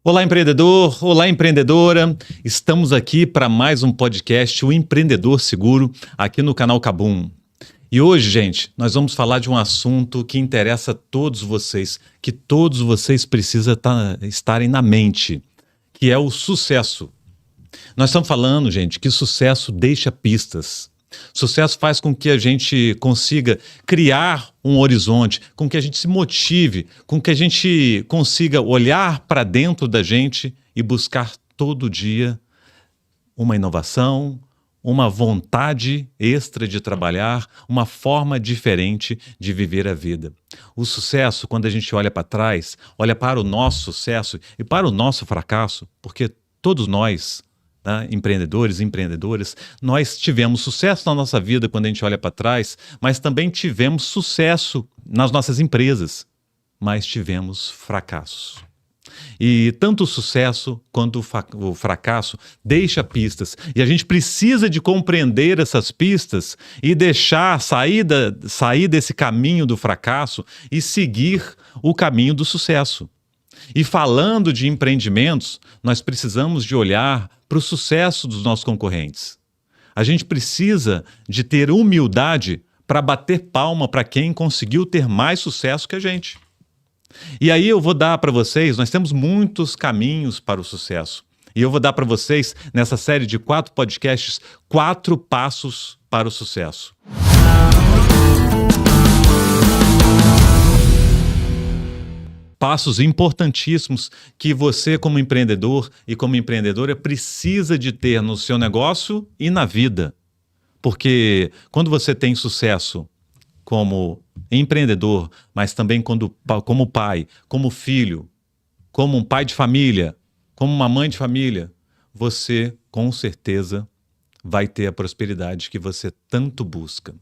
Olá, empreendedor! Olá, empreendedora! Estamos aqui para mais um podcast, O Empreendedor Seguro, aqui no canal Kabum. E hoje, gente, nós vamos falar de um assunto que interessa a todos vocês, que todos vocês precisam estarem na mente, que é o sucesso. Nós estamos falando, gente, que sucesso deixa pistas. Sucesso faz com que a gente consiga criar um horizonte, com que a gente se motive, com que a gente consiga olhar para dentro da gente e buscar todo dia uma inovação, uma vontade extra de trabalhar, uma forma diferente de viver a vida. O sucesso, quando a gente olha para trás, olha para o nosso sucesso e para o nosso fracasso, porque todos nós, né, empreendedores, empreendedoras, nós tivemos sucesso na nossa vida quando a gente olha para trás, mas também tivemos sucesso nas nossas empresas, mas tivemos fracassos. E tanto o sucesso quanto o fracasso deixa pistas. E a gente precisa de compreender essas pistas e deixar sair desse caminho do fracasso e seguir o caminho do sucesso. E falando de empreendimentos, nós precisamos de olhar para o sucesso dos nossos concorrentes. A gente precisa de ter humildade para bater palma para quem conseguiu ter mais sucesso que a gente. E aí eu vou dar para vocês, nós temos muitos caminhos para o sucesso. E eu vou dar para vocês, nessa série de 4 podcasts, 4 passos para o sucesso. Passos importantíssimos que você, como empreendedor e como empreendedora, precisa de ter no seu negócio e na vida. Porque quando você tem sucesso como empreendedor, mas também como pai, como filho, como um pai de família, como uma mãe de família, você com certeza vai ter a prosperidade que você tanto busca.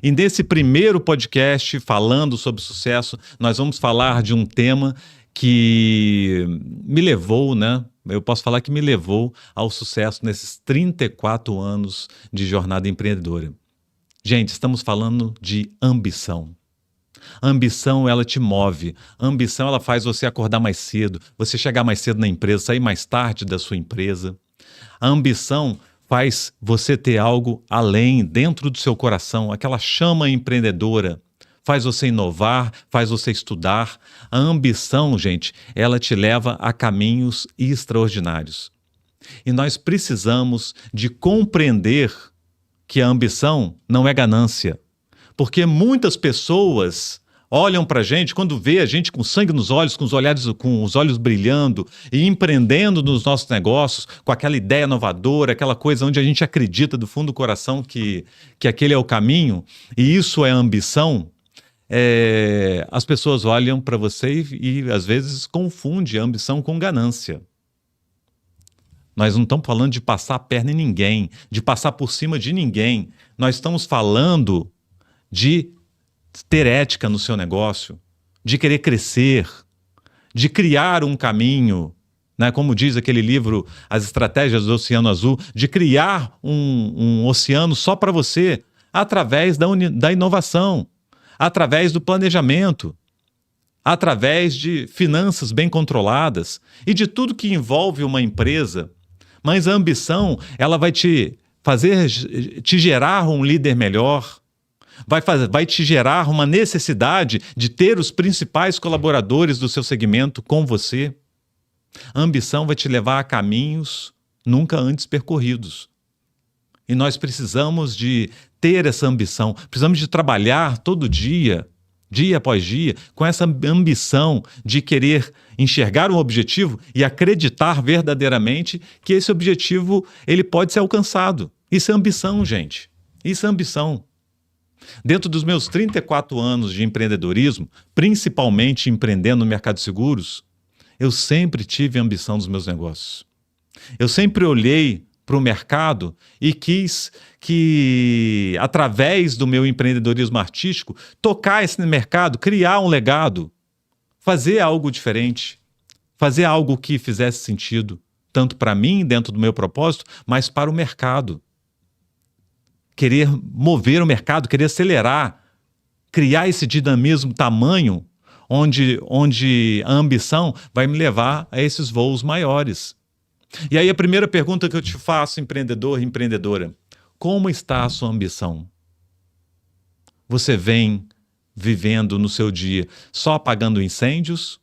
E nesse primeiro podcast, falando sobre sucesso, nós vamos falar de um tema que me levou, né? Eu posso falar que me levou ao sucesso nesses 34 anos de jornada empreendedora. Gente, estamos falando de ambição. A ambição, ela te move. A ambição, ela faz você acordar mais cedo, você chegar mais cedo na empresa, sair mais tarde da sua empresa. A ambição faz você ter algo além, dentro do seu coração, aquela chama empreendedora. Faz você inovar, faz você estudar. A ambição, gente, ela te leva a caminhos extraordinários. E nós precisamos de compreender que a ambição não é ganância. Porque muitas pessoas olham para a gente, quando vê a gente com sangue nos olhos, com os olhos brilhando e empreendendo nos nossos negócios, com aquela ideia inovadora, aquela coisa onde a gente acredita do fundo do coração que aquele é o caminho, e isso é ambição, as pessoas olham para você e às vezes confundem a ambição com ganância. Nós não estamos falando de passar a perna em ninguém, de passar por cima de ninguém. Nós estamos falando de ter ética no seu negócio, de querer crescer, de criar um caminho, né? Como diz aquele livro, As Estratégias do Oceano Azul, de criar um oceano só para você, através da inovação, através do planejamento, através de finanças bem controladas e de tudo que envolve uma empresa. Mas a ambição, ela vai te gerar um líder melhor, vai te gerar uma necessidade de ter os principais colaboradores do seu segmento com você. A ambição vai te levar a caminhos nunca antes percorridos. E nós precisamos de ter essa ambição, precisamos de trabalhar todo dia, dia após dia, com essa ambição de querer enxergar um objetivo e acreditar verdadeiramente que esse objetivo ele pode ser alcançado. Isso é ambição, gente. Isso é ambição. Dentro dos meus 34 anos de empreendedorismo, principalmente empreendendo no mercado de seguros, eu sempre tive ambição nos meus negócios. Eu sempre olhei para o mercado e quis que, através do meu empreendedorismo artístico, tocar esse mercado, criar um legado, fazer algo diferente, fazer algo que fizesse sentido, tanto para mim, dentro do meu propósito, mas para o mercado. Querer mover o mercado, querer acelerar, criar esse dinamismo tamanho, onde a ambição vai me levar a esses voos maiores. E aí a primeira pergunta que eu te faço, empreendedor e empreendedora: como está a sua ambição? Você vem vivendo no seu dia só apagando incêndios?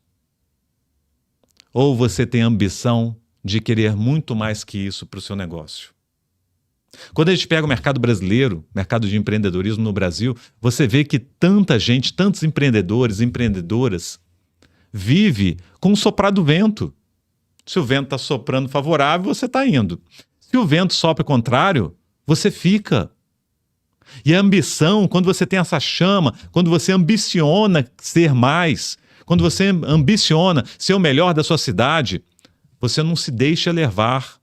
Ou você tem ambição de querer muito mais que isso para o seu negócio? Quando a gente pega o mercado brasileiro, mercado de empreendedorismo no Brasil, você vê que tanta gente, tantos empreendedores, empreendedoras, vive com o soprar do vento. Se o vento está soprando favorável, você está indo. Se o vento sopra contrário, você fica. E a ambição, quando você tem essa chama, quando você ambiciona ser mais, quando você ambiciona ser o melhor da sua cidade, você não se deixa levar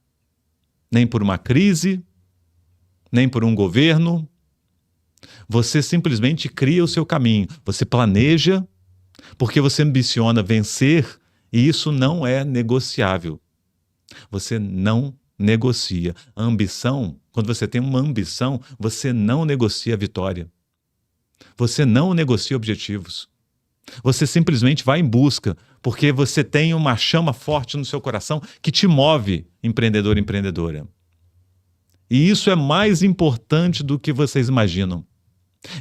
nem por uma crise, nem por um governo. Você simplesmente cria o seu caminho. Você planeja, porque você ambiciona vencer, e isso não é negociável. Você não negocia. A ambição, quando você tem uma ambição, você não negocia a vitória. Você não negocia objetivos. Você simplesmente vai em busca, porque você tem uma chama forte no seu coração que te move, empreendedor e empreendedora. E isso é mais importante do que vocês imaginam.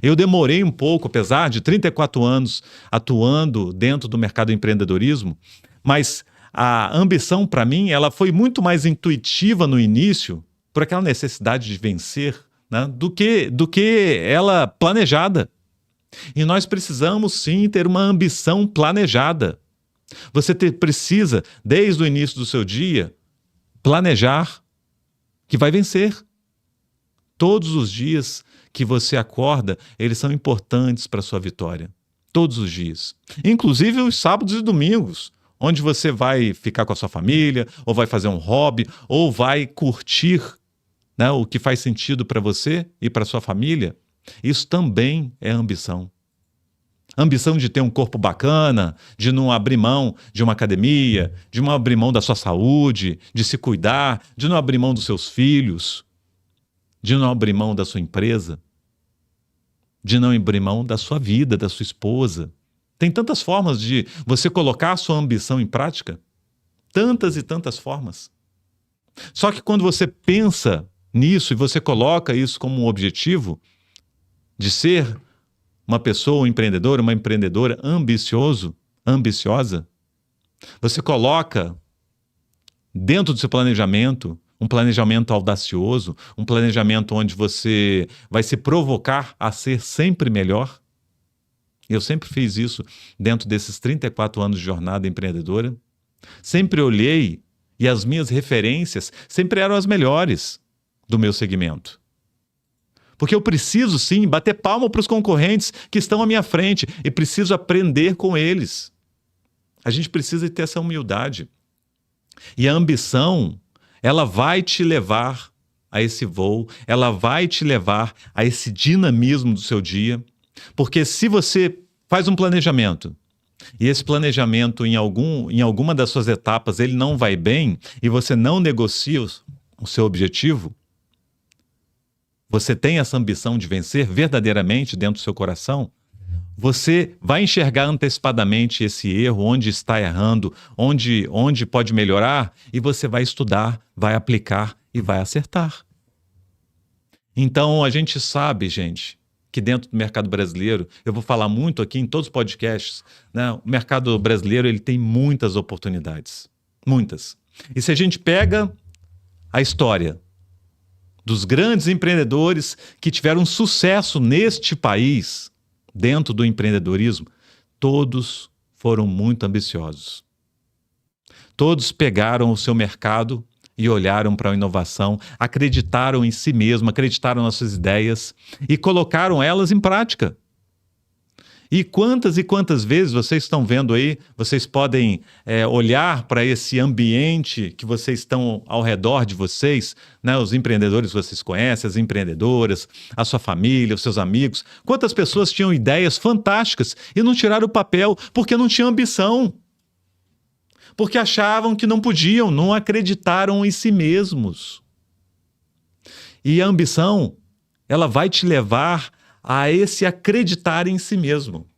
Eu demorei um pouco, apesar de 34 anos atuando dentro do mercado do empreendedorismo, mas a ambição, para mim, ela foi muito mais intuitiva no início, por aquela necessidade de vencer, né, do que ela planejada. E nós precisamos, sim, ter uma ambição planejada. Você precisa, desde o início do seu dia, planejar que vai vencer. Todos os dias que você acorda, eles são importantes para a sua vitória. Todos os dias. Inclusive os sábados e domingos, onde você vai ficar com a sua família, ou vai fazer um hobby, ou vai curtir, né, o que faz sentido para você e para sua família. Isso também é ambição. Ambição de ter um corpo bacana, de não abrir mão de uma academia, de não abrir mão da sua saúde, de se cuidar, de não abrir mão dos seus filhos, de não abrir mão da sua empresa, de não abrir mão da sua vida, da sua esposa. Tem tantas formas de você colocar a sua ambição em prática. Tantas e tantas formas. Só que quando você pensa nisso e você coloca isso como um objetivo de ser uma pessoa, um empreendedor, uma empreendedora ambiciosa, você coloca dentro do seu planejamento um planejamento audacioso, um planejamento onde você vai se provocar a ser sempre melhor. Eu sempre fiz isso dentro desses 34 anos de jornada empreendedora. Sempre olhei e as minhas referências sempre eram as melhores do meu segmento. Porque eu preciso, sim, bater palma para os concorrentes que estão à minha frente e preciso aprender com eles. A gente precisa ter essa humildade. E a ambição, ela vai te levar a esse voo, ela vai te levar a esse dinamismo do seu dia. Porque se você faz um planejamento e esse planejamento em alguma das suas etapas ele não vai bem e você não negocia o seu objetivo, você tem essa ambição de vencer verdadeiramente dentro do seu coração, você vai enxergar antecipadamente esse erro, onde está errando, onde pode melhorar, e você vai estudar, vai aplicar e vai acertar. Então, a gente sabe, gente, que dentro do mercado brasileiro, eu vou falar muito aqui em todos os podcasts, né? O mercado brasileiro ele tem muitas oportunidades, muitas. E se a gente pega a história dos grandes empreendedores que tiveram sucesso neste país, dentro do empreendedorismo, todos foram muito ambiciosos. Todos pegaram o seu mercado e olharam para a inovação, acreditaram em si mesmo, acreditaram nas suas ideias e colocaram elas em prática. E quantas vezes vocês estão vendo aí, vocês podem olhar para esse ambiente que vocês estão ao redor de vocês, né? Os empreendedores que vocês conhecem, as empreendedoras, a sua família, os seus amigos. Quantas pessoas tinham ideias fantásticas e não tiraram o papel porque não tinham ambição? Porque achavam que não podiam, não acreditaram em si mesmos. E a ambição, ela vai te levar a esse acreditar em si mesmo.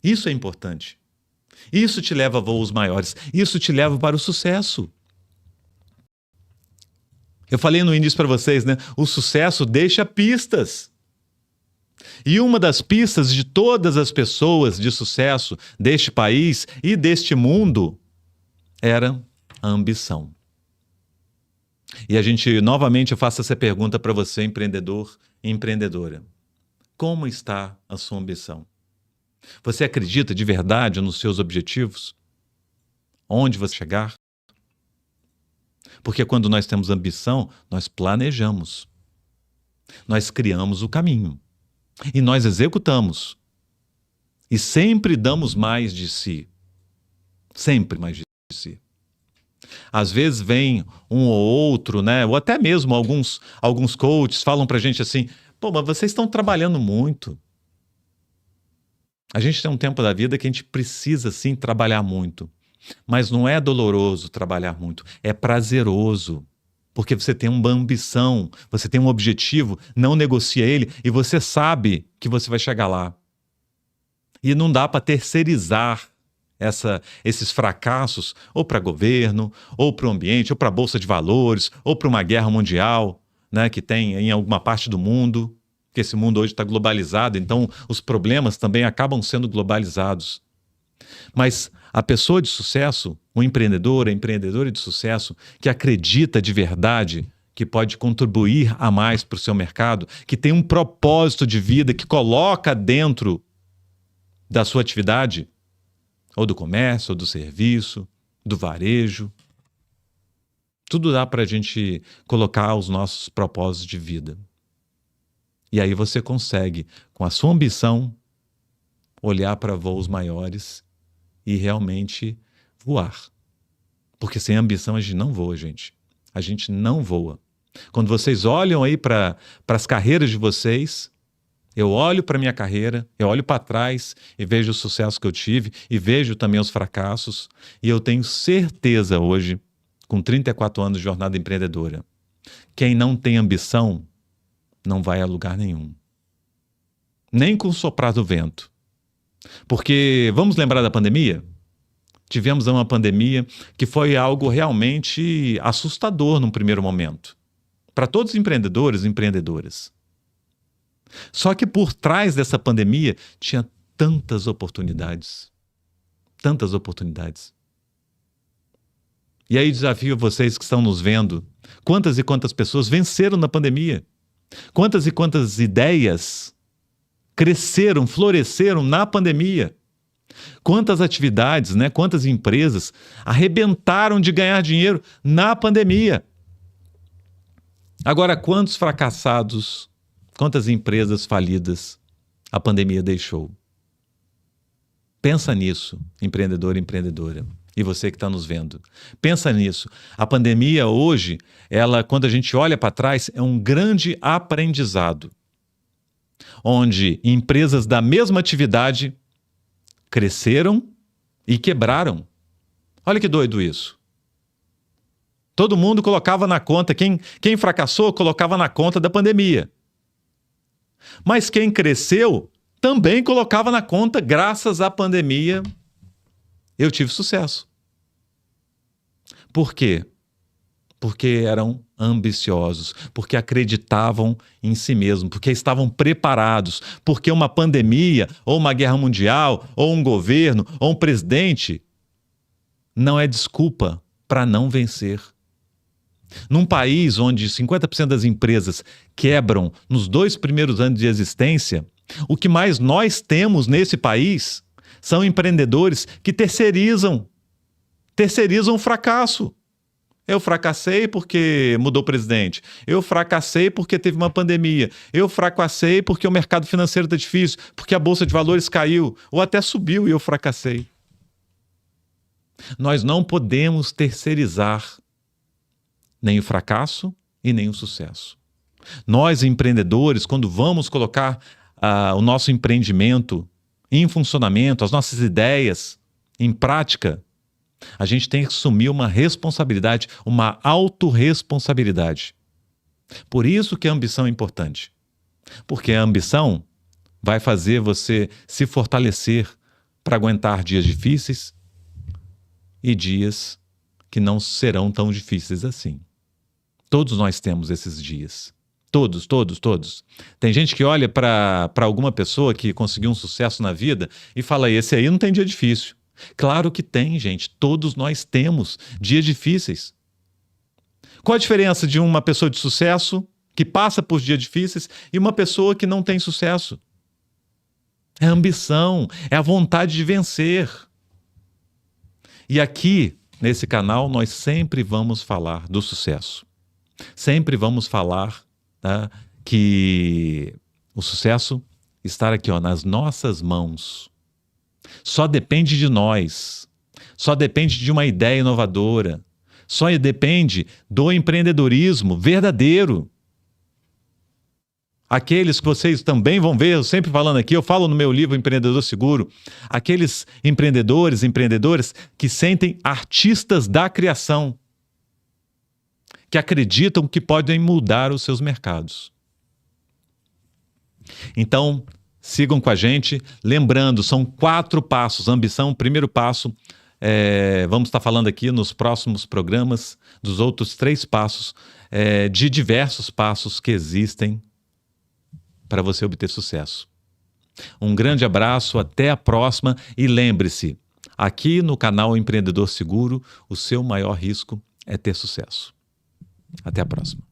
Isso é importante. Isso te leva a voos maiores. Isso te leva para o sucesso. Eu falei no início para vocês, né? O sucesso deixa pistas. E uma das pistas de todas as pessoas de sucesso deste país e deste mundo era a ambição. E a gente, novamente, eu faço essa pergunta para você, empreendedor e empreendedora. Como está a sua ambição? Você acredita de verdade nos seus objetivos? Onde você chegar? Porque quando nós temos ambição, nós planejamos. Nós criamos o caminho. E nós executamos. E sempre damos mais de si. Sempre mais de si. Às vezes vem um ou outro, né? Ou até mesmo alguns coaches falam pra gente assim: pô, mas vocês estão trabalhando muito. A gente tem um tempo da vida que a gente precisa sim trabalhar muito. Mas não é doloroso trabalhar muito, é prazeroso. Porque você tem uma ambição, você tem um objetivo, não negocia ele e você sabe que você vai chegar lá. E não dá para terceirizar esses fracassos ou para governo, ou para o ambiente, ou para a Bolsa de Valores, ou para uma guerra mundial, né, que tem em alguma parte do mundo, que esse mundo hoje está globalizado, então os problemas também acabam sendo globalizados. Mas a pessoa de sucesso, o empreendedor, a empreendedora de sucesso, que acredita de verdade que pode contribuir a mais para o seu mercado, que tem um propósito de vida, que coloca dentro da sua atividade, ou do comércio, ou do serviço, do varejo. Tudo dá para a gente colocar os nossos propósitos de vida. E aí você consegue, com a sua ambição, olhar para voos maiores e realmente voar. Porque sem ambição a gente não voa, gente. A gente não voa. Quando vocês olham aí para as carreiras de vocês, eu olho para a minha carreira, eu olho para trás e vejo o sucesso que eu tive e vejo também os fracassos. E eu tenho certeza hoje, com 34 anos de jornada empreendedora, quem não tem ambição não vai a lugar nenhum. Nem com o soprar do vento. Porque, vamos lembrar da pandemia? Tivemos uma pandemia que foi algo realmente assustador num primeiro momento. Para todos os empreendedores e empreendedoras. Só que por trás dessa pandemia tinha tantas oportunidades. Tantas oportunidades. E aí desafio vocês que estão nos vendo. Quantas e quantas pessoas venceram na pandemia? Quantas e quantas ideias cresceram, floresceram na pandemia? Quantas atividades, né? Quantas empresas arrebentaram de ganhar dinheiro na pandemia? Agora, quantos fracassados, quantas empresas falidas a pandemia deixou? Pensa nisso, empreendedor e empreendedora. E você que está nos vendo. Pensa nisso. A pandemia hoje, quando a gente olha para trás, é um grande aprendizado. Onde empresas da mesma atividade cresceram e quebraram. Olha que doido isso. Todo mundo colocava na conta, quem fracassou colocava na conta da pandemia. Mas quem cresceu também colocava na conta, graças à pandemia, eu tive sucesso. Por quê? Porque eram ambiciosos, porque acreditavam em si mesmos, porque estavam preparados, porque uma pandemia, ou uma guerra mundial, ou um governo, ou um presidente, não é desculpa para não vencer. Num país onde 50% das empresas quebram nos 2 primeiros anos de existência, o que mais nós temos nesse país são empreendedores que terceirizam o fracasso. Eu fracassei porque mudou o presidente. Eu fracassei porque teve uma pandemia. Eu fracassei porque o mercado financeiro está difícil, porque a Bolsa de Valores caiu, ou até subiu e eu fracassei. Nós não podemos terceirizar nem o fracasso e nem o sucesso. Nós, empreendedores, quando vamos colocar o nosso empreendimento em funcionamento, as nossas ideias em prática, a gente tem que assumir uma responsabilidade, uma autorresponsabilidade. Por isso que a ambição é importante. Porque a ambição vai fazer você se fortalecer para aguentar dias difíceis e dias que não serão tão difíceis assim. Todos nós temos esses dias. Todos, todos, todos. Tem gente que olha para alguma pessoa que conseguiu um sucesso na vida e fala, esse aí não tem dia difícil. Claro que tem, gente. Todos nós temos dias difíceis. Qual a diferença de uma pessoa de sucesso que passa por dias difíceis e uma pessoa que não tem sucesso? É a ambição, é a vontade de vencer. E aqui, nesse canal, nós sempre vamos falar do sucesso. Sempre vamos falar, tá, que o sucesso está aqui, ó, nas nossas mãos. Só depende de nós. Só depende de uma ideia inovadora. Só depende do empreendedorismo verdadeiro. Aqueles que vocês também vão ver, eu sempre falando aqui, eu falo no meu livro Empreendedor Seguro, aqueles empreendedores, empreendedoras que sentem artistas da criação, que acreditam que podem mudar os seus mercados. Então, sigam com a gente. Lembrando, são 4 passos. Ambição, primeiro passo. Vamos estar falando aqui nos próximos programas dos outros 3 passos, de diversos passos que existem para você obter sucesso. Um grande abraço, até a próxima e lembre-se, aqui no canal Empreendedor Seguro, o seu maior risco é ter sucesso. Até a próxima.